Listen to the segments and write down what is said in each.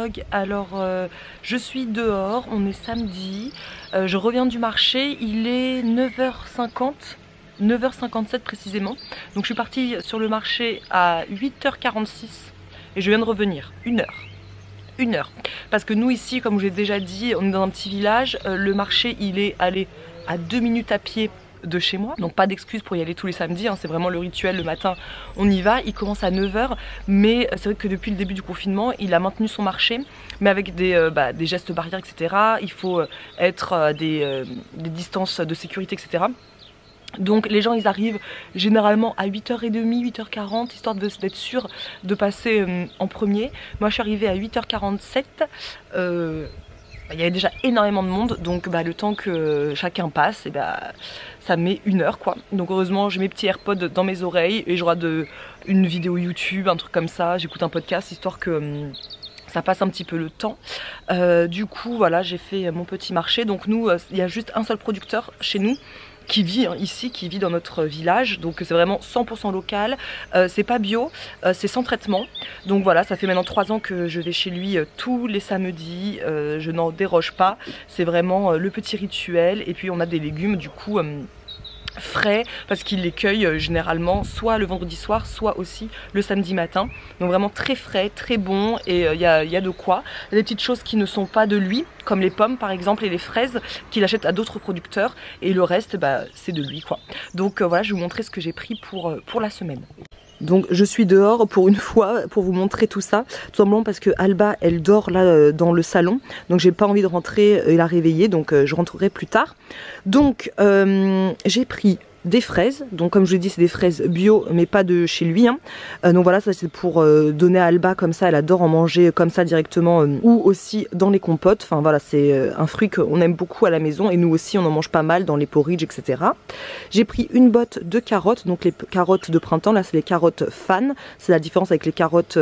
vlog. Alors je suis dehors, on est samedi, je reviens du marché, il est 9h50, 9h57 précisément. Donc je suis partie sur le marché à 8h46 et je viens de revenir, 1 heure. Parce que nous ici, comme je l'ai déjà dit, on est dans un petit village, le marché il est allé à 2 minutes à pied de chez moi, donc pas d'excuses pour y aller tous les samedis, hein, c'est vraiment le rituel, le matin on y va, il commence à 9h, mais c'est vrai que depuis le début du confinement il a maintenu son marché, mais avec des gestes barrières, etc. Il faut être à des distances de sécurité, etc. Donc les gens ils arrivent généralement à 8h30, 8h40 histoire d'être sûr de passer en premier. Moi je suis arrivée à 8h47, il y avait déjà énormément de monde, donc le temps que chacun passe, et ça met 1 heure quoi. Donc heureusement j'ai mes petits AirPods dans mes oreilles et je regarde une vidéo YouTube, un truc comme ça, j'écoute un podcast histoire que ça passe un petit peu le temps. Du coup voilà, j'ai fait mon petit marché. Donc nous il y a juste un seul producteur chez nous qui vit ici, qui vit dans notre village, donc c'est vraiment 100% local, c'est pas bio, c'est sans traitement, donc voilà, ça fait maintenant 3 ans que je vais chez lui tous les samedis, je n'en déroge pas, c'est vraiment le petit rituel. Et puis on a des légumes du coup frais parce qu'il les cueille généralement soit le vendredi soir soit aussi le samedi matin, donc vraiment très frais, très bon. Et il y a de quoi. Il y a des petites choses qui ne sont pas de lui comme les pommes par exemple et les fraises qu'il achète à d'autres producteurs, et le reste c'est de lui quoi. Donc voilà, je vais vous montrer ce que j'ai pris pour la semaine. Donc je suis dehors pour une fois pour vous montrer tout ça, tout simplement parce que Alba elle dort là dans le salon, donc j'ai pas envie de rentrer et la réveiller, donc je rentrerai plus tard. Donc j'ai pris des fraises, donc comme je l'ai dit c'est des fraises bio mais pas de chez lui hein. Donc voilà, ça c'est pour donner à Alba, comme ça elle adore en manger comme ça directement, ou aussi dans les compotes. Enfin voilà, c'est un fruit qu'on aime beaucoup à la maison et nous aussi on en mange pas mal dans les porridge, etc. J'ai pris une botte de carottes, donc les carottes de printemps, là c'est les carottes fan, c'est la différence avec les carottes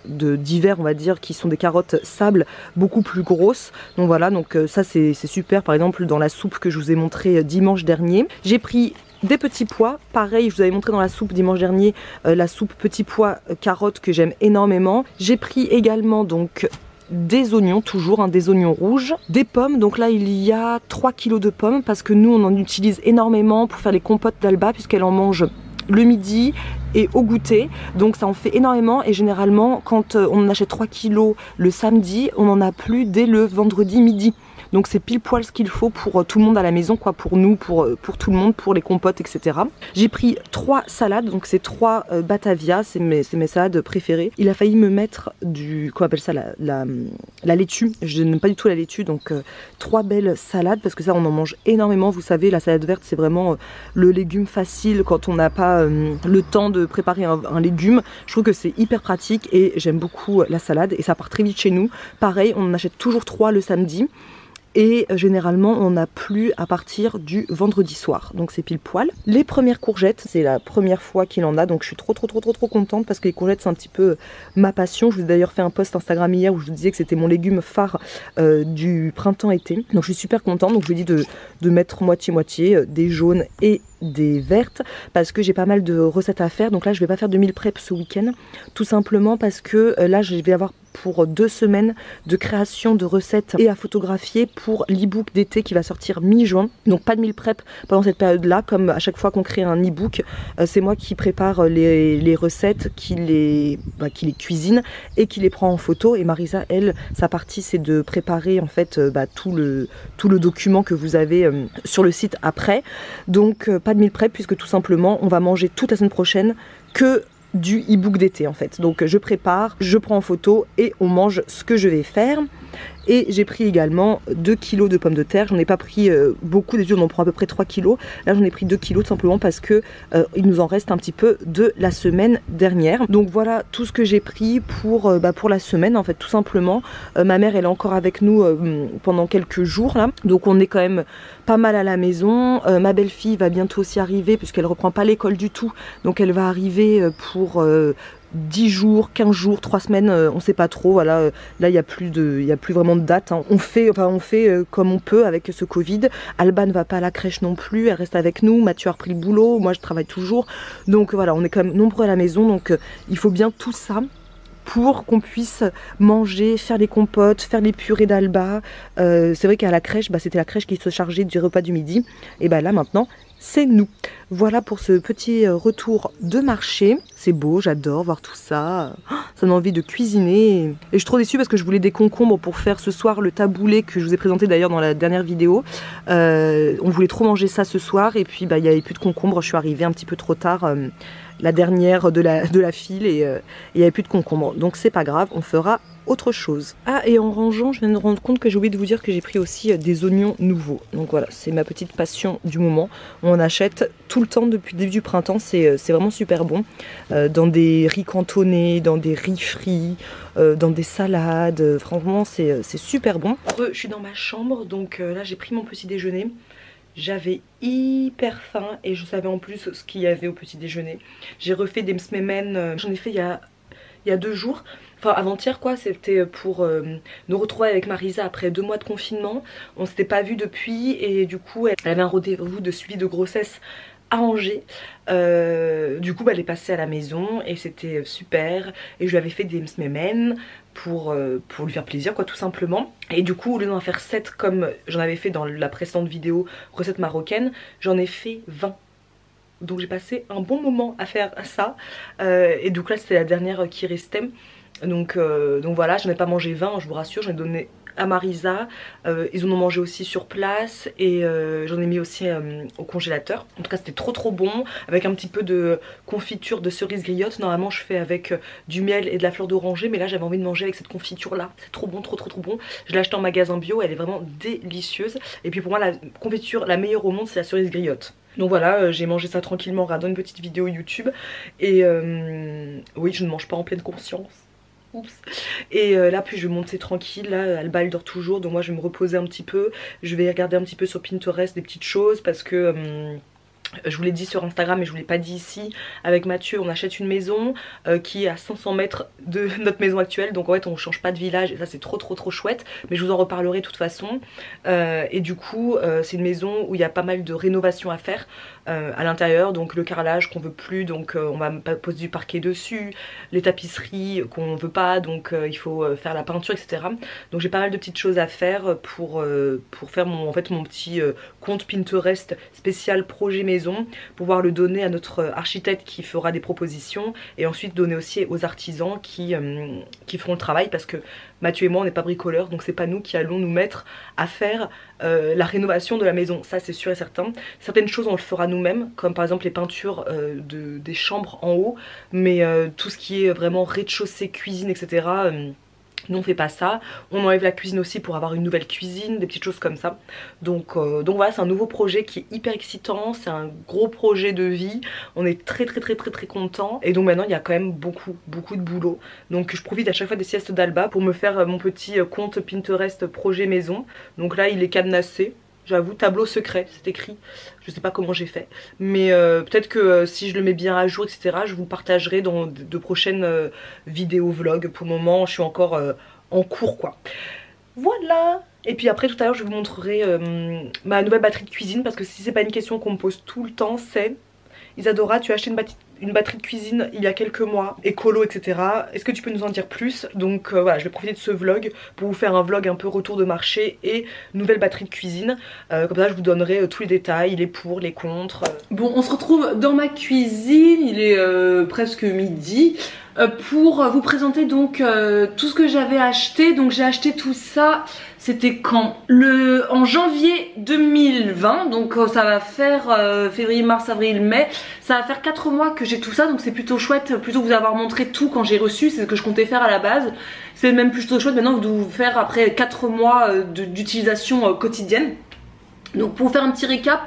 d'hiver on va dire, qui sont des carottes sable beaucoup plus grosses. Donc voilà, donc ça c'est super par exemple dans la soupe que je vous ai montré dimanche dernier. J'ai pris des petits pois, pareil je vous avais montré dans la soupe dimanche dernier, la soupe petits pois carottes que j'aime énormément. J'ai pris également donc des oignons, toujours des oignons rouges, des pommes, donc là il y a 3 kilos de pommes parce que nous on en utilise énormément pour faire les compotes d'Alba puisqu'elle en mange le midi et au goûter, donc ça en fait énormément. Et généralement quand on en achète 3 kilos le samedi, on en a plus dès le vendredi midi. Donc c'est pile poil ce qu'il faut pour tout le monde à la maison quoi, pour nous, pour tout le monde, pour les compotes, etc. J'ai pris 3 salades, donc c'est 3 Batavia, c'est mes salades préférées. Il a failli me mettre du, qu'on appelle ça, la laitue, je n'aime pas du tout la laitue, donc 3 belles salades parce que ça on en mange énormément. Vous savez, la salade verte c'est vraiment le légume facile quand on n'a pas le temps de préparer un légume. Je trouve que c'est hyper pratique et j'aime beaucoup la salade et ça part très vite chez nous. Pareil, on en achète toujours 3 le samedi. Et généralement on n'a plus à partir du vendredi soir, donc c'est pile poil. Les premières courgettes, c'est la première fois qu'il en a, donc je suis trop contente parce que les courgettes c'est un petit peu ma passion. Je vous ai d'ailleurs fait un post Instagram hier où je vous disais que c'était mon légume phare du printemps-été, donc je suis super contente. Donc je lui ai dit de mettre moitié-moitié, des jaunes et des vertes, parce que j'ai pas mal de recettes à faire. Donc là je vais pas faire de meal prep ce week-end, tout simplement parce que là je vais avoir pour 2 semaines de création de recettes et à photographier pour l'e-book d'été qui va sortir mi-juin. Donc pas de meal prep pendant cette période là, comme à chaque fois qu'on crée un e-book, c'est moi qui prépare les recettes, qui les cuisine et qui les prend en photo. Et Marisa elle, sa partie c'est de préparer en fait tout le document que vous avez sur le site après. Donc pas de meal prep puisque tout simplement on va manger toute la semaine prochaine que du e-book d'été en fait. Donc je prépare, je prends en photo et on mange ce que je vais faire. Et j'ai pris également 2 kilos de pommes de terre. J'en ai pas pris beaucoup, des on en prend à peu près 3 kilos. Là j'en ai pris 2 kilos tout simplement parce que il nous en reste un petit peu de la semaine dernière. Donc voilà tout ce que j'ai pris pour la semaine en fait, tout simplement. Ma mère elle est encore avec nous pendant quelques jours là, donc on est quand même pas mal à la maison. Ma belle-fille va bientôt aussi arriver puisqu'elle reprend pas l'école du tout, donc elle va arriver pour 10 jours, 15 jours, 3 semaines, on sait pas trop. Voilà, là il n'y a plus vraiment de date, hein. On fait comme on peut avec ce Covid. Alba ne va pas à la crèche non plus, elle reste avec nous. Mathieu a repris le boulot, moi je travaille toujours. Donc voilà, on est quand même nombreux à la maison, donc il faut bien tout ça pour qu'on puisse manger, faire les compotes, faire les purées d'Alba. C'est vrai qu'à la crèche, c'était la crèche qui se chargeait du repas du midi. Et là maintenant, c'est nous. Voilà pour ce petit retour de marché. C'est beau, j'adore voir tout ça. Ça donne envie de cuisiner. Et je suis trop déçue parce que je voulais des concombres pour faire ce soir le taboulé que je vous ai présenté d'ailleurs dans la dernière vidéo. On voulait trop manger ça ce soir et puis il n'y avait plus de concombres. Je suis arrivée un petit peu trop tard. La dernière de la file et il n'y avait plus de concombres. Donc c'est pas grave, on fera autre chose. Ah, et en rangeant, je viens de me rendre compte que j'ai oublié de vous dire que j'ai pris aussi des oignons nouveaux. Donc voilà, c'est ma petite passion du moment. On en achète tout le temps depuis le début du printemps, c'est vraiment super bon. Dans des riz cantonnés, dans des riz frits, dans des salades, franchement c'est super bon. Je suis dans ma chambre, donc là j'ai pris mon petit déjeuner. J'avais hyper faim et je savais en plus ce qu'il y avait au petit déjeuner. J'ai refait des msmemen, j'en ai fait il y a 2 jours. Enfin avant-hier quoi, c'était pour nous retrouver avec Marisa après 2 mois de confinement. On s'était pas vu depuis et du coup elle avait un rendez-vous de suivi de grossesse à Angers. Du coup elle est passée à la maison et c'était super. Et je lui avais fait des msmemen pour lui faire plaisir quoi tout simplement. Et du coup au lieu d'en faire 7 comme j'en avais fait dans la précédente vidéo recette marocaine, j'en ai fait 20. Donc j'ai passé un bon moment à faire ça. Et du coup là c'était la dernière qui restait. Donc voilà, j'en ai pas mangé 20, je vous rassure, j'en ai donné à Marisa, ils en ont mangé aussi sur place et j'en ai mis aussi au congélateur. En tout cas c'était trop bon, avec un petit peu de confiture de cerise griotte. Normalement je fais avec du miel et de la fleur d'oranger, mais là j'avais envie de manger avec cette confiture là, c'est trop bon, trop bon. Je l'ai acheté en magasin bio, elle est vraiment délicieuse. Et puis pour moi la confiture la meilleure au monde c'est la cerise griotte. Donc voilà, j'ai mangé ça tranquillement en regardant une petite vidéo YouTube. Et oui, je ne mange pas en pleine conscience. Oups. Et là puis je vais monter tranquille, là Alba elle dort toujours, donc moi je vais me reposer un petit peu. Je vais regarder un petit peu sur Pinterest des petites choses parce que je vous l'ai dit sur Instagram mais je vous l'ai pas dit ici. Avec Mathieu on achète une maison qui est à 500 mètres de notre maison actuelle. Donc en fait on change pas de village et ça c'est trop chouette. Mais je vous en reparlerai de toute façon. Et du coup c'est une maison où il y a pas mal de rénovations à faire à l'intérieur. Donc le carrelage qu'on veut plus, donc on va poser du parquet dessus. Les tapisseries qu'on veut pas, donc il faut faire la peinture etc. Donc j'ai pas mal de petites choses à faire pour faire mon petit compte Pinterest spécial projet maison, pour pouvoir le donner à notre architecte qui fera des propositions et ensuite donner aussi aux artisans qui feront le travail, parce que Mathieu et moi on n'est pas bricoleurs, donc c'est pas nous qui allons nous mettre à faire la rénovation de la maison, ça c'est sûr et certain. Certaines choses on le fera nous-mêmes, comme par exemple les peintures des chambres en haut, mais tout ce qui est vraiment rez-de-chaussée, cuisine etc. Nous on fait pas ça, on enlève la cuisine aussi pour avoir une nouvelle cuisine, des petites choses comme ça. Donc voilà, c'est un nouveau projet qui est hyper excitant, c'est un gros projet de vie, on est très content. Et donc maintenant il y a quand même beaucoup de boulot. Donc je profite à chaque fois des siestes d'Alba pour me faire mon petit compte Pinterest projet maison. Donc là il est cadenassé. J'avoue, tableau secret, c'est écrit. Je sais pas comment j'ai fait. Mais peut-être que si je le mets bien à jour, etc., je vous partagerai dans de prochaines vidéos vlogs. Pour le moment, je suis encore en cours, quoi. Voilà. Et puis après, tout à l'heure, je vous montrerai ma nouvelle batterie de cuisine. Parce que si c'est pas une question qu'on me pose tout le temps, c'est... Isadora, tu as acheté une batterie de cuisine il y a quelques mois, écolo etc. Est-ce que tu peux nous en dire plus? Donc voilà, je vais profiter de ce vlog pour vous faire un vlog un peu retour de marché et nouvelle batterie de cuisine. Comme ça je vous donnerai tous les détails, les pour, les contre. Bon, on se retrouve dans ma cuisine, il est presque midi. Pour vous présenter donc tout ce que j'avais acheté. Donc j'ai acheté tout ça, c'était quand? En janvier 2020, donc ça va faire février, mars, avril, mai. Ça va faire 4 mois que j'ai tout ça, donc c'est plutôt chouette, plutôt vous avoir montré tout quand j'ai reçu, c'est ce que je comptais faire à la base. C'est même plutôt chouette maintenant de vous faire après 4 mois d'utilisation quotidienne. Donc pour vous faire un petit récap,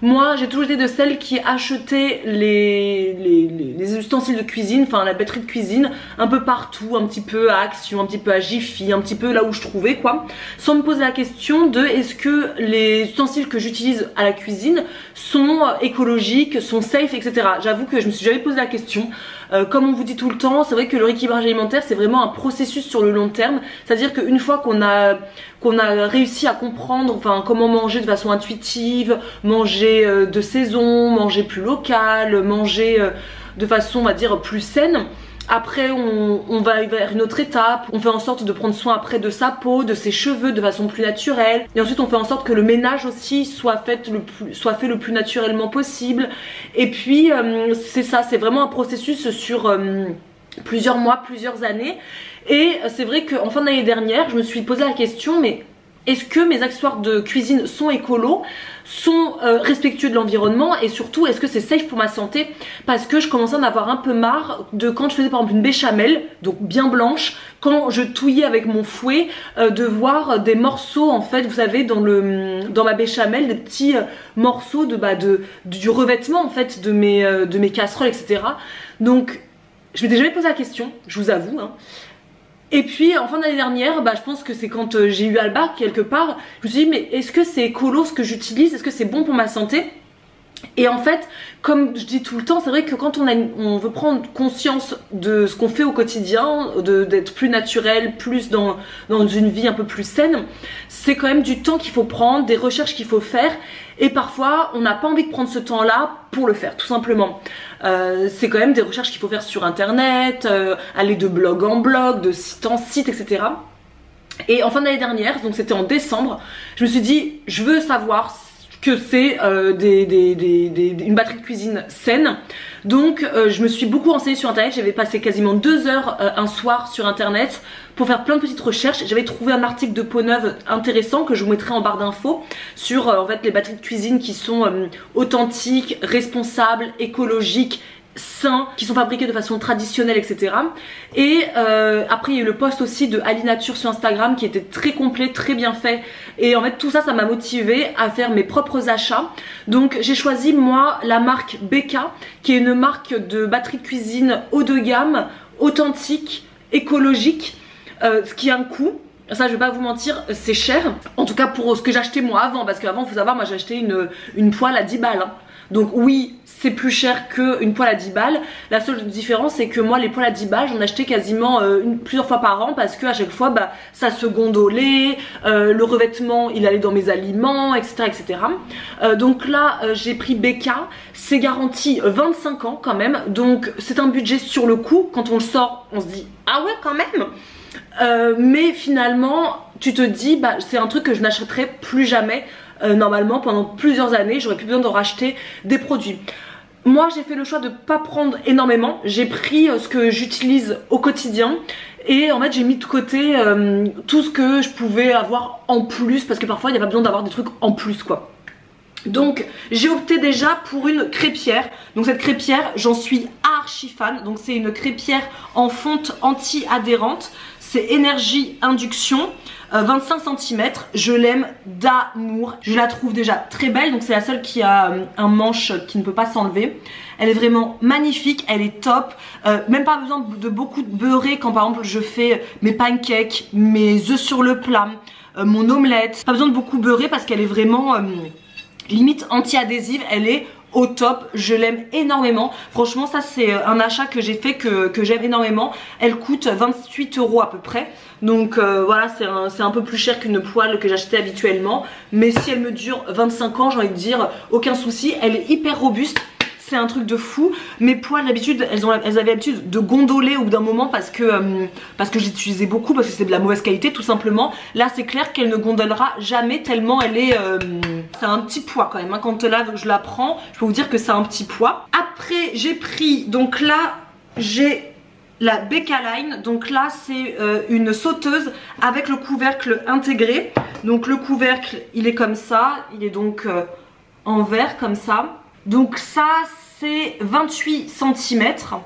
moi j'ai toujours été de celles qui achetaient les ustensiles de cuisine, enfin la batterie de cuisine, un peu partout, un petit peu à Action, un petit peu à Jiffy, un petit peu là où je trouvais quoi, sans me poser la question de est-ce que les ustensiles que j'utilise à la cuisine sont écologiques, sont safe, etc. J'avoue que je me suis jamais posé la question. Comme on vous dit tout le temps, c'est vrai que le rééquilibrage alimentaire c'est vraiment un processus sur le long terme. C'est-à-dire qu'une fois qu'on a réussi à comprendre comment manger de façon intuitive, manger de saison, manger plus local, manger de façon on va dire plus saine, Après on va vers une autre étape, on fait en sorte de prendre soin après de sa peau, de ses cheveux de façon plus naturelle. Et ensuite on fait en sorte que le ménage aussi soit fait le plus naturellement possible. Et puis c'est ça, c'est vraiment un processus sur plusieurs mois, plusieurs années. Et c'est vrai qu'en fin d'année dernière, je me suis posé la question, mais est-ce que mes accessoires de cuisine sont écolos, sont respectueux de l'environnement, et surtout est-ce que c'est safe pour ma santé? Parce que je commençais à en avoir un peu marre de quand je faisais par exemple une béchamel, donc bien blanche, quand je touillais avec mon fouet, de voir des morceaux en fait, vous savez, dans ma béchamel, des petits morceaux du revêtement en fait de mes casseroles, etc. Donc je m'étais jamais posé la question, je vous avoue, hein. Et puis en fin d'année dernière, je pense que c'est quand j'ai eu Alba quelque part, je me suis dit mais est-ce que c'est écolo ce que j'utilise, est-ce que c'est bon pour ma santé? Et en fait, comme je dis tout le temps, c'est vrai que quand on veut prendre conscience de ce qu'on fait au quotidien, d'être plus naturel, plus dans une vie un peu plus saine, c'est quand même du temps qu'il faut prendre, des recherches qu'il faut faire. Et parfois, on n'a pas envie de prendre ce temps-là pour le faire, tout simplement. C'est quand même des recherches qu'il faut faire sur internet, aller de blog en blog, de site en site, etc. Et en fin d'année dernière, donc c'était en décembre, je me suis dit, je veux savoir que c'est une batterie de cuisine saine. Donc je me suis beaucoup renseignée sur internet, j'avais passé quasiment 2 heures un soir sur internet pour faire plein de petites recherches. J'avais trouvé un article de Peau Neuve intéressant que je vous mettrai en barre d'infos sur en fait les batteries de cuisine qui sont authentiques, responsables, écologiques, sains, qui sont fabriqués de façon traditionnelle, etc. Et après il y a eu le post aussi de Ali Nature sur Instagram qui était très complet, très bien fait. Et en fait tout ça, ça m'a motivé à faire mes propres achats. Donc j'ai choisi moi la marque Beka, qui est une marque de batterie de cuisine haut de gamme, authentique, écologique, ce qui a un coût. Ça je vais pas vous mentir, c'est cher. En tout cas pour ce que j'achetais moi avant, parce qu'avant faut savoir, moi j'ai acheté une poêle à 10 balles. Hein. Donc oui, c'est plus cher qu'une poêle à 10 balles. La seule différence c'est que moi les poêles à 10 balles j'en achetais quasiment plusieurs fois par an, parce que à chaque fois ça se gondolait, le revêtement il allait dans mes aliments, etc. etc. Donc là j'ai pris Beka, c'est garanti 25 ans quand même, donc c'est un budget sur le coup. Quand on le sort on se dit ah ouais quand même, mais finalement tu te dis c'est un truc que je n'achèterai plus jamais. Normalement pendant plusieurs années j'aurais plus besoin de racheter des produits. Moi j'ai fait le choix de pas prendre énormément, j'ai pris ce que j'utilise au quotidien et en fait j'ai mis de côté tout ce que je pouvais avoir en plus, parce que parfois il n'y a pas besoin d'avoir des trucs en plus quoi. Donc j'ai opté déjà pour une crêpière. Donc cette crêpière j'en suis archi fan. Donc c'est une crêpière en fonte anti-adhérente, c'est énergie induction, 25 cm, je l'aime d'amour. Je la trouve déjà très belle, donc c'est la seule qui a un manche qui ne peut pas s'enlever. Elle est vraiment magnifique, elle est top, même pas besoin de beaucoup de beurrer quand par exemple je fais mes pancakes, mes œufs sur le plat, mon omelette. Pas besoin de beaucoup beurrer parce qu'elle est vraiment limite anti-adhésive, elle est au top, je l'aime énormément. Franchement ça c'est un achat que j'ai fait que j'aime énormément. Elle coûte 28 € à peu près. Donc voilà, c'est un peu plus cher qu'une poêle que j'achetais habituellement. Mais si elle me dure 25 ans, j'ai envie de dire aucun souci. Elle est hyper robuste. C'est un truc de fou. Mes poêles d'habitude elles avaient l'habitude de gondoler au bout d'un moment parce que j'utilisais beaucoup, parce que c'est de la mauvaise qualité tout simplement. Là c'est clair qu'elle ne gondolera jamais tellement elle est c'est un petit poids quand même hein. Quand là je la prends, je peux vous dire que c'est un petit poids. Après j'ai pris, donc là j'ai la Beka Line. Donc là c'est une sauteuse avec le couvercle intégré. Donc le couvercle il est comme ça, il est donc en verre comme ça. Donc ça c'est 28 cm,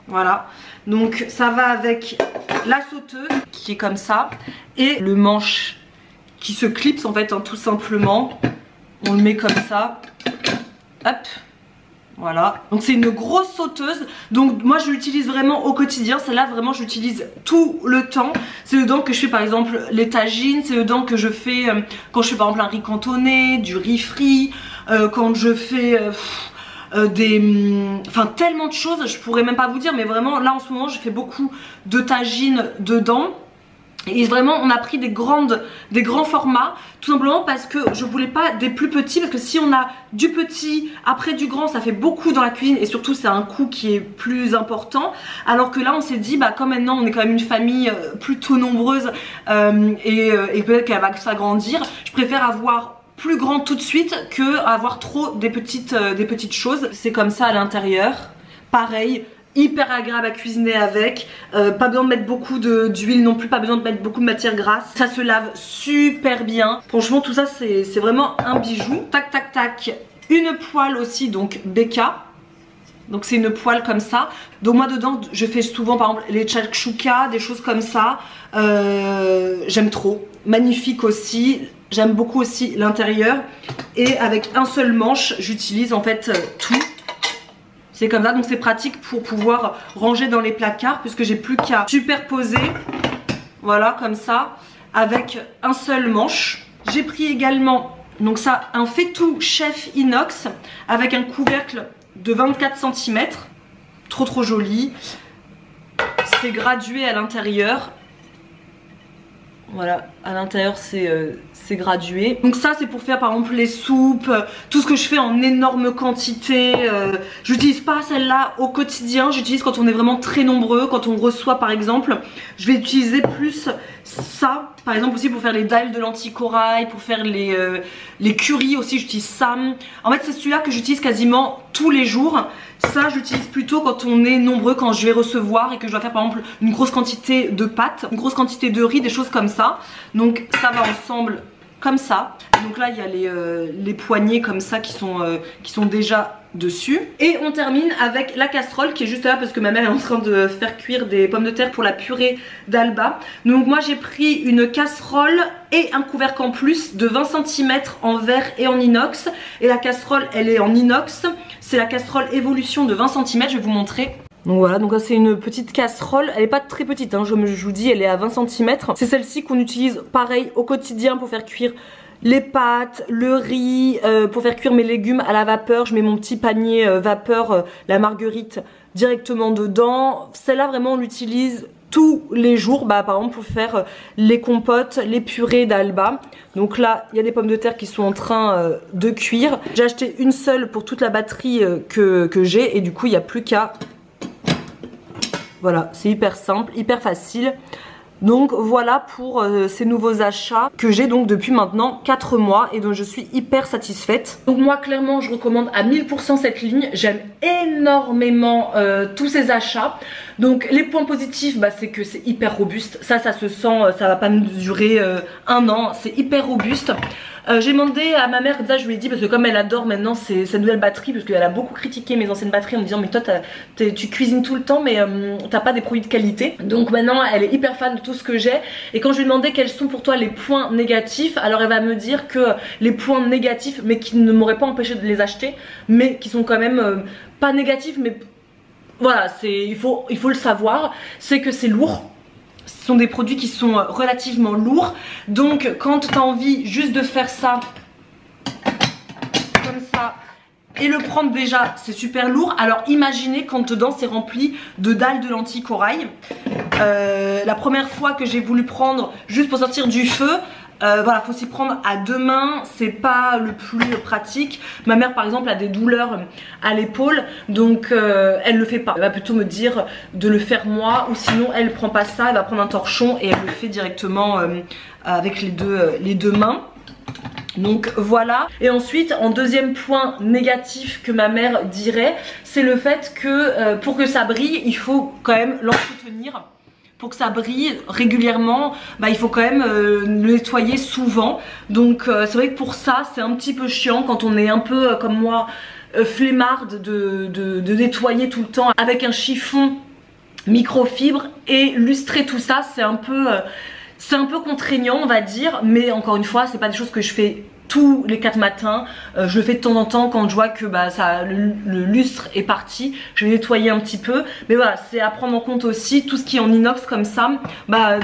voilà. Donc ça va avec la sauteuse qui est comme ça et le manche qui se clipse en fait hein, tout simplement. On le met comme ça, hop, voilà. Donc c'est une grosse sauteuse, donc moi je l'utilise vraiment au quotidien. Celle-là vraiment je l'utilise tout le temps. C'est dedans que je fais par exemple les tagines, c'est dedans que je fais quand je fais par exemple un riz cantonné, du riz frit, quand je fais... enfin tellement de choses, je pourrais même pas vous dire, mais vraiment là en ce moment je fais beaucoup de tagines dedans. Et vraiment on a pris des grands formats, tout simplement parce que je voulais pas des plus petits, parce que si on a du petit après du grand ça fait beaucoup dans la cuisine et surtout c'est un coût qui est plus important. Alors que là on s'est dit bah comme maintenant on est quand même une famille plutôt nombreuse et peut-être qu'elle va s'agrandir, je préfère avoir plus grand tout de suite que avoir trop des petites choses. C'est comme ça à l'intérieur, pareil. Hyper agréable à cuisiner avec, pas besoin de mettre beaucoup d'huile non plus, pas besoin de mettre beaucoup de matière grasse, ça se lave super bien, franchement tout ça c'est vraiment un bijou. Tac tac tac, une poêle aussi donc Beka, donc c'est une poêle comme ça, donc moi dedans je fais souvent par exemple les shakshuka, des choses comme ça, j'aime trop, magnifique aussi, j'aime beaucoup aussi l'intérieur et avec un seul manche j'utilise en fait tout. C'est comme ça, donc c'est pratique pour pouvoir ranger dans les placards puisque j'ai plus qu'à superposer, voilà comme ça, avec un seul manche. J'ai pris également, donc ça, un faitout chef inox avec un couvercle de 24 cm, trop joli. C'est gradué à l'intérieur. Voilà, à l'intérieur c'est gradué. Donc ça c'est pour faire par exemple les soupes, tout ce que je fais en énorme quantité. J'utilise pas celle-là au quotidien, j'utilise quand on est vraiment très nombreux, quand on reçoit par exemple. Je vais utiliser plus ça, par exemple aussi pour faire les dalles de lentilles corail, pour faire les currys aussi j'utilise ça. En fait c'est celui-là que j'utilise quasiment tous les jours. Ça j'utilise plutôt quand on est nombreux, quand je vais recevoir et que je dois faire par exemple une grosse quantité de pâtes, une grosse quantité de riz, des choses comme ça. Donc ça va ensemble comme ça. Donc là il y a les poignées comme ça qui sont déjà dessus. Et on termine avec la casserole qui est juste là parce que ma mère est en train de faire cuire des pommes de terre pour la purée d'Alba. Donc moi j'ai pris une casserole et un couvercle en plus de 20 cm en verre et en inox. Et la casserole elle est en inox. C'est la casserole Evolution de 20 cm, je vais vous montrer. Donc voilà, donc c'est une petite casserole, elle est pas très petite hein, je vous dis elle est à 20 cm. C'est celle-ci qu'on utilise pareil au quotidien pour faire cuire les pâtes, le riz, pour faire cuire mes légumes à la vapeur. Je mets mon petit panier vapeur, la marguerite directement dedans. Celle-là vraiment on l'utilise tous les jours, bah, par exemple pour faire les compotes, les purées d'Alba. Donc là il y a des pommes de terre qui sont en train de cuire. J'ai acheté une seule pour toute la batterie que j'ai et du coup il n'y a plus qu'à... Voilà, c'est hyper simple, hyper facile. Donc voilà pour ces nouveaux achats que j'ai donc depuis maintenant 4 mois et dont je suis hyper satisfaite. Donc moi clairement je recommande à 1000% cette ligne, j'aime énormément tous ces achats. Donc les points positifs bah, c'est que c'est hyper robuste, ça se sent, ça va pas me durer un an, c'est hyper robuste. J'ai demandé à ma mère, comme ça je lui ai dit, parce que comme elle adore maintenant cette nouvelle batterie, parce qu'elle a beaucoup critiqué mes anciennes batteries en me disant mais toi tu cuisines tout le temps mais t'as pas des produits de qualité. Donc maintenant elle est hyper fan de tout ce que j'ai. Et quand je lui ai demandé quels sont pour toi les points négatifs, alors elle va me dire que les points négatifs mais qui ne m'auraient pas empêché de les acheter, mais qui sont quand même pas négatifs mais voilà, il faut le savoir, c'est que c'est lourd. Ce sont des produits qui sont relativement lourds. Donc quand tu as envie juste de faire ça comme ça et le prendre déjà, c'est super lourd. Alors imaginez quand dedans c'est rempli de dalles de lentilles corail. La première fois que j'ai voulu prendre juste pour sortir du feu, voilà, faut s'y prendre à deux mains, c'est pas le plus pratique. Ma mère par exemple a des douleurs à l'épaule, donc elle le fait pas. Elle va plutôt me dire de le faire moi, ou sinon elle prend pas ça, elle va prendre un torchon et elle le fait directement avec les deux mains. Donc voilà. Et ensuite en deuxième point négatif que ma mère dirait, c'est le fait que pour que ça brille il faut quand même l'entretenir. Pour que ça brille régulièrement, bah, il faut quand même le nettoyer souvent. Donc c'est vrai que pour ça c'est un petit peu chiant quand on est un peu comme moi flemmarde de nettoyer tout le temps avec un chiffon microfibre et lustrer tout ça, c'est un peu contraignant on va dire. Mais encore une fois c'est pas des choses que je fais tous les 4 matins, je le fais de temps en temps quand je vois que bah, le lustre est parti, je vais nettoyer un petit peu. Mais voilà, c'est à prendre en compte aussi tout ce qui est en inox comme ça, bah,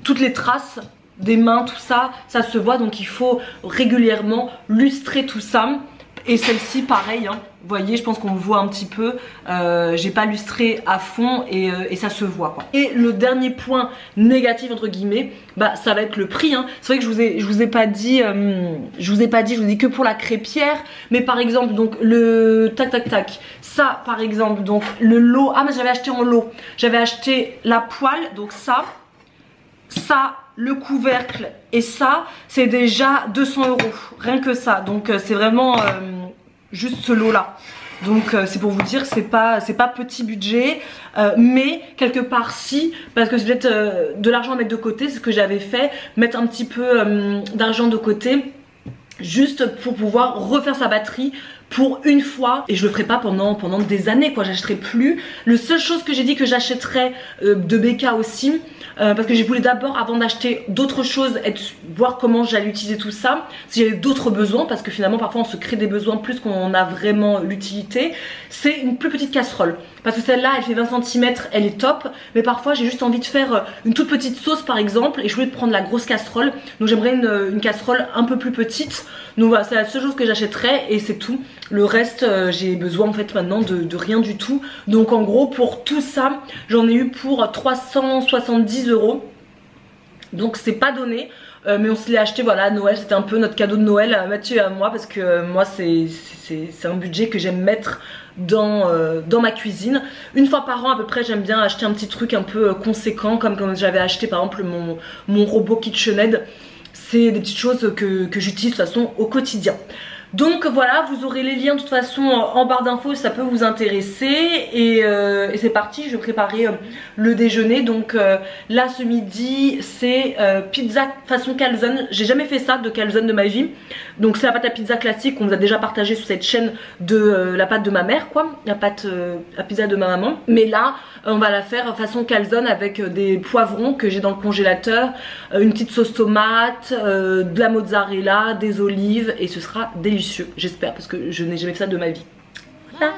toutes les traces des mains, tout ça, ça se voit. Donc il faut régulièrement lustrer tout ça Et celle-ci pareil, hein. Vous voyez, je pense qu'on le voit un petit peu, j'ai pas lustré à fond et ça se voit quoi. Et le dernier point négatif entre guillemets, bah ça va être le prix hein. C'est vrai que je vous ai pas dit, je vous ai dit que pour la crêpière, mais par exemple donc le tac ça par exemple, donc le lot, ah mais j'avais acheté en lot, j'avais acheté la poêle, donc ça, le couvercle et ça c'est déjà 200 €, rien que ça, donc c'est vraiment juste ce lot là. Donc c'est pour vous dire que c'est pas petit budget, mais quelque part si, parce que c'est peut-être de l'argent à mettre de côté, c'est ce que j'avais fait, mettre un petit peu d'argent de côté juste pour pouvoir refaire sa batterie pour une fois, et je le ferai pas pendant des années quoi, j'achèterai plus. Le seule chose que j'ai dit que j'achèterais de BK aussi, parce que j'ai voulu d'abord avant d'acheter d'autres choses voir comment j'allais utiliser tout ça, si j'avais d'autres besoins, parce que finalement parfois on se crée des besoins plus qu'on en a vraiment l'utilité. C'est une plus petite casserole, parce que celle-là elle fait 20 cm, elle est top, mais parfois j'ai juste envie de faire une toute petite sauce par exemple, et je voulais prendre la grosse casserole, donc j'aimerais une casserole un peu plus petite. Donc voilà, c'est la seule chose que j'achèterais et c'est tout. Le reste j'ai besoin en fait maintenant de rien du tout. Donc en gros pour tout ça j'en ai eu pour 370 €. Donc c'est pas donné, mais on se l'est acheté voilà à Noël, c'était un peu notre cadeau de Noël à Mathieu et à moi, parce que moi c'est un budget que j'aime mettre dans ma cuisine. Une fois par an à peu près j'aime bien acheter un petit truc un peu conséquent, comme j'avais acheté par exemple mon robot KitchenAid. C'est des petites choses que j'utilise de toute façon au quotidien. Donc voilà, vous aurez les liens de toute façon en barre d'infos si ça peut vous intéresser. Et c'est parti, je vais préparer le déjeuner. Donc là ce midi c'est pizza façon calzone. J'ai jamais fait ça de calzone de ma vie. Donc c'est la pâte à pizza classique qu'on vous a déjà partagé sur cette chaîne, de la pâte de ma mère quoi, la pâte à pizza de ma maman. Mais là on va la faire façon calzone avec des poivrons que j'ai dans le congélateur, une petite sauce tomate, de la mozzarella, des olives, et ce sera délicieux, j'espère, parce que je n'ai jamais fait ça de ma vie. Voilà.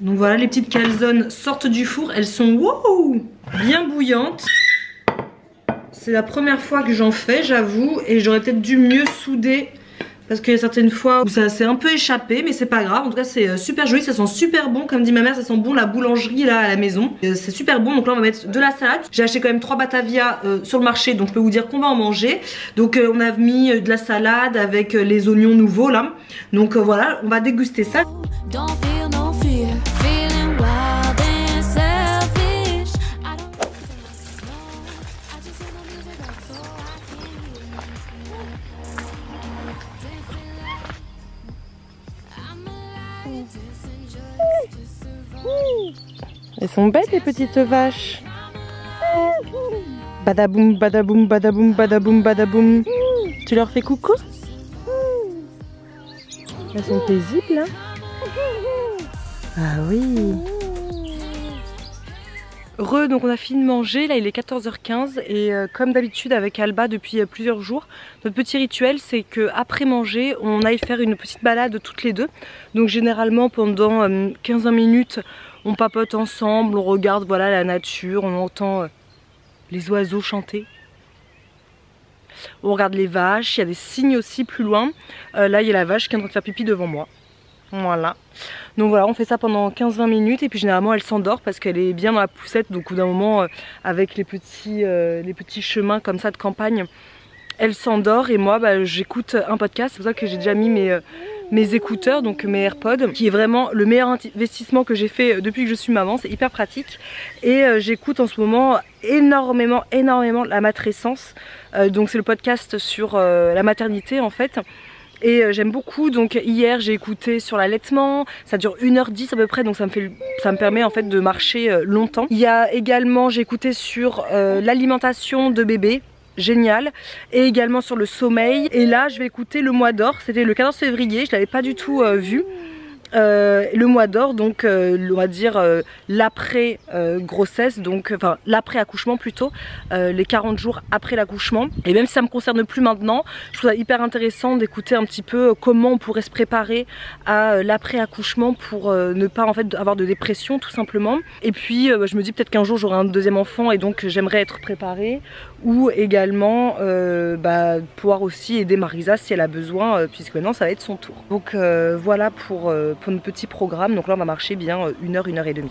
Donc voilà, les petites calzones sortent du four, elles sont wow, bien bouillantes. C'est la première fois que j'en fais, j'avoue, et j'aurais peut-être dû mieux souder, parce qu'il y a certaines fois où ça s'est un peu échappé, mais c'est pas grave. En tout cas c'est super joli, ça sent super bon, comme dit ma mère, ça sent bon la boulangerie là à la maison. C'est super bon. Donc là on va mettre de la salade. J'ai acheté quand même 3 Batavia sur le marché, donc je peux vous dire qu'on va en manger. Donc on a mis de la salade avec les oignons nouveaux là. Donc voilà, on va déguster ça. Elles sont belles les petites vaches. Badaboum, badaboum, badaboum, badaboum, badaboum. Tu leur fais coucou? Elles sont paisibles, hein? Ah oui. Donc on a fini de manger, là il est 14h15 et comme d'habitude avec Alba depuis plusieurs jours, notre petit rituel c'est que après manger on aille faire une petite balade toutes les deux. Donc généralement pendant 15-20 minutes on papote ensemble, on regarde voilà la nature, on entend les oiseaux chanter. On regarde les vaches, il y a des cygnes aussi plus loin. Là il y a la vache qui est en train de faire pipi devant moi. Voilà. Donc voilà, on fait ça pendant 15-20 minutes et puis généralement elle s'endort parce qu'elle est bien dans la poussette. Donc au bout d'un moment, avec les petits chemins comme ça de campagne, elle s'endort et moi j'écoute un podcast. C'est pour ça que j'ai déjà mis mes écouteurs, donc mes AirPods, qui est vraiment le meilleur investissement que j'ai fait depuis que je suis maman. C'est hyper pratique et j'écoute en ce moment énormément la matrescence. Donc c'est le podcast sur la maternité en fait. Et j'aime beaucoup. Donc hier j'ai écouté sur l'allaitement, ça dure 1h10 à peu près, donc ça me permet en fait de marcher longtemps. Il y a également, j'ai écouté sur l'alimentation de bébé, génial, et également sur le sommeil. Et là je vais écouter le mois d'or, c'était le 14 février, je l'avais pas du tout vu. Le mois d'or, donc on va dire l'après grossesse, donc enfin l'après accouchement plutôt, les 40 jours après l'accouchement. Et même si ça me concerne plus maintenant, je trouve ça hyper intéressant d'écouter un petit peu comment on pourrait se préparer à l'après accouchement pour ne pas en fait avoir de dépression tout simplement. Et puis je me dis peut-être qu'un jour j'aurai un deuxième enfant et donc j'aimerais être préparée, ou également pouvoir aussi aider Marisa si elle a besoin, puisque maintenant ça va être son tour. Donc voilà pour notre petit programme. Donc là on va marcher bien 1h, 1h30.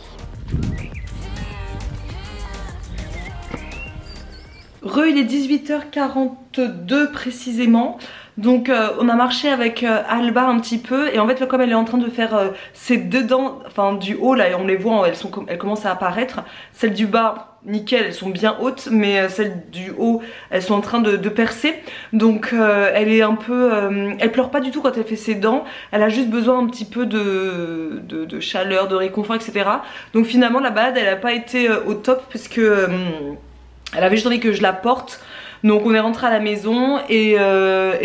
Il est 18h42 précisément. Donc on a marché avec Alba un petit peu et en fait là, comme elle est en train de faire ses deux dents, enfin du haut là, on les voit, elles commencent à apparaître. Celles du bas, nickel, elles sont bien hautes, mais celles du haut, elles sont en train de percer. Donc elle est un peu, elle pleure pas du tout quand elle fait ses dents. Elle a juste besoin un petit peu de chaleur, de réconfort, etc. Donc finalement la balade elle a pas été au top puisque elle avait juste envie que je la porte. Donc on est rentré à la maison et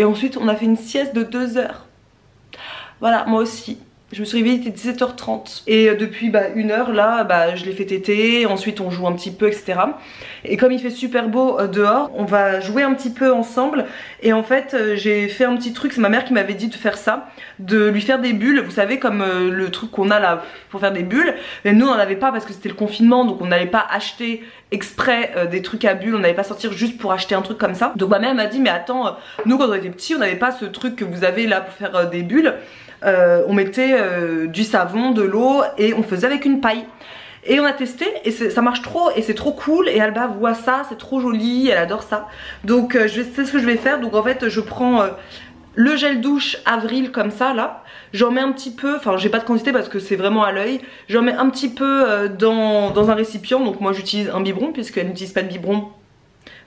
ensuite on a fait une sieste de 2 heures. Voilà, moi aussi. Je me suis réveillée, il était 17h30. Et depuis 1h là, je l'ai fait téter, ensuite on joue un petit peu, etc. Et comme il fait super beau dehors, on va jouer un petit peu ensemble. Et en fait, j'ai fait un petit truc, c'est ma mère qui m'avait dit de faire ça, de lui faire des bulles. Vous savez, comme le truc qu'on a là pour faire des bulles. Mais nous on n'en avait pas parce que c'était le confinement, donc on n'allait pas acheter exprès des trucs à bulles, on n'allait pas sortir juste pour acheter un truc comme ça. Donc ma mère m'a dit mais attends, nous quand on était petits on n'avait pas ce truc que vous avez là pour faire des bulles. On mettait du savon, de l'eau et on faisait avec une paille. Et on a testé et ça marche trop et c'est trop cool. Et Alba voit ça, c'est trop joli, elle adore ça. Donc c'est ce que je vais faire. Donc en fait je prends le gel douche Avril comme ça là. J'en mets un petit peu, enfin j'ai pas de quantité parce que c'est vraiment à l'œil. J'en mets un petit peu dans un récipient. Donc moi j'utilise un biberon puisqu'elle n'utilise pas de biberon.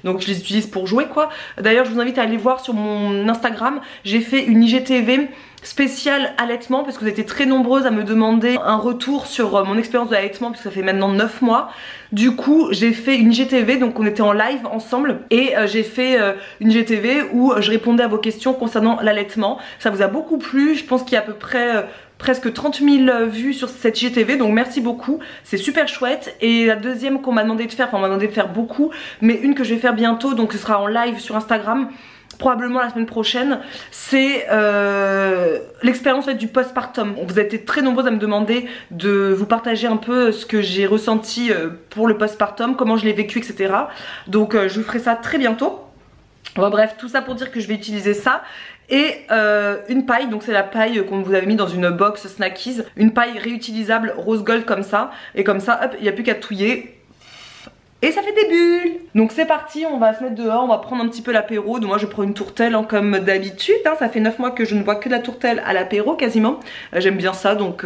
Donc je les utilise pour jouer quoi. D'ailleurs je vous invite à aller voir sur mon Instagram. J'ai fait une IGTV spéciale allaitement parce que vous étiez très nombreuses à me demander un retour sur mon expérience de l'allaitement puisque ça fait maintenant 9 mois. Du coup j'ai fait une IGTV, donc on était en live ensemble et j'ai fait une IGTV où je répondais à vos questions concernant l'allaitement. Ça vous a beaucoup plu, je pense qu'il y a à peu près presque 30 000 vues sur cette IGTV, donc merci beaucoup, c'est super chouette. Et la deuxième qu'on m'a demandé de faire, enfin on m'a demandé de faire beaucoup, mais une que je vais faire bientôt, donc ce sera en live sur Instagram, probablement la semaine prochaine, c'est l'expérience du postpartum. Vous avez été très nombreuses à me demander de vous partager un peu ce que j'ai ressenti pour le postpartum, comment je l'ai vécu, etc. Donc je vous ferai ça très bientôt. Bon, bref, tout ça pour dire que je vais utiliser ça. Et une paille, donc c'est la paille qu'on vous avait mis dans une box Snackies, une paille réutilisable rose gold comme ça, et comme ça hop, il n'y a plus qu'à touiller et ça fait des bulles. Donc c'est parti, on va se mettre dehors, on va prendre un petit peu l'apéro. Donc moi je prends une tourtelle hein, comme d'habitude hein. Ça fait 9 mois que je ne bois que de la tourtelle à l'apéro quasiment. J'aime bien ça, donc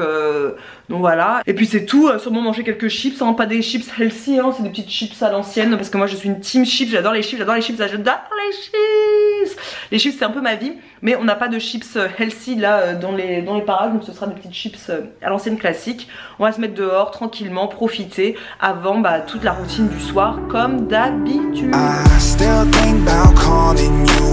voilà. Et puis c'est tout, sûrement manger quelques chips hein, pas des chips healthy hein, c'est des petites chips à l'ancienne parce que moi je suis une team chips, j'adore les chips, j'adore les chips, j'adore les chips. Les chips c'est un peu ma vie, mais on n'a pas de chips healthy là dans les parages, donc ce sera des petites chips à l'ancienne classique. On va se mettre dehors tranquillement, profiter avant toute la routine du soir comme d'habitude. I still think about calling you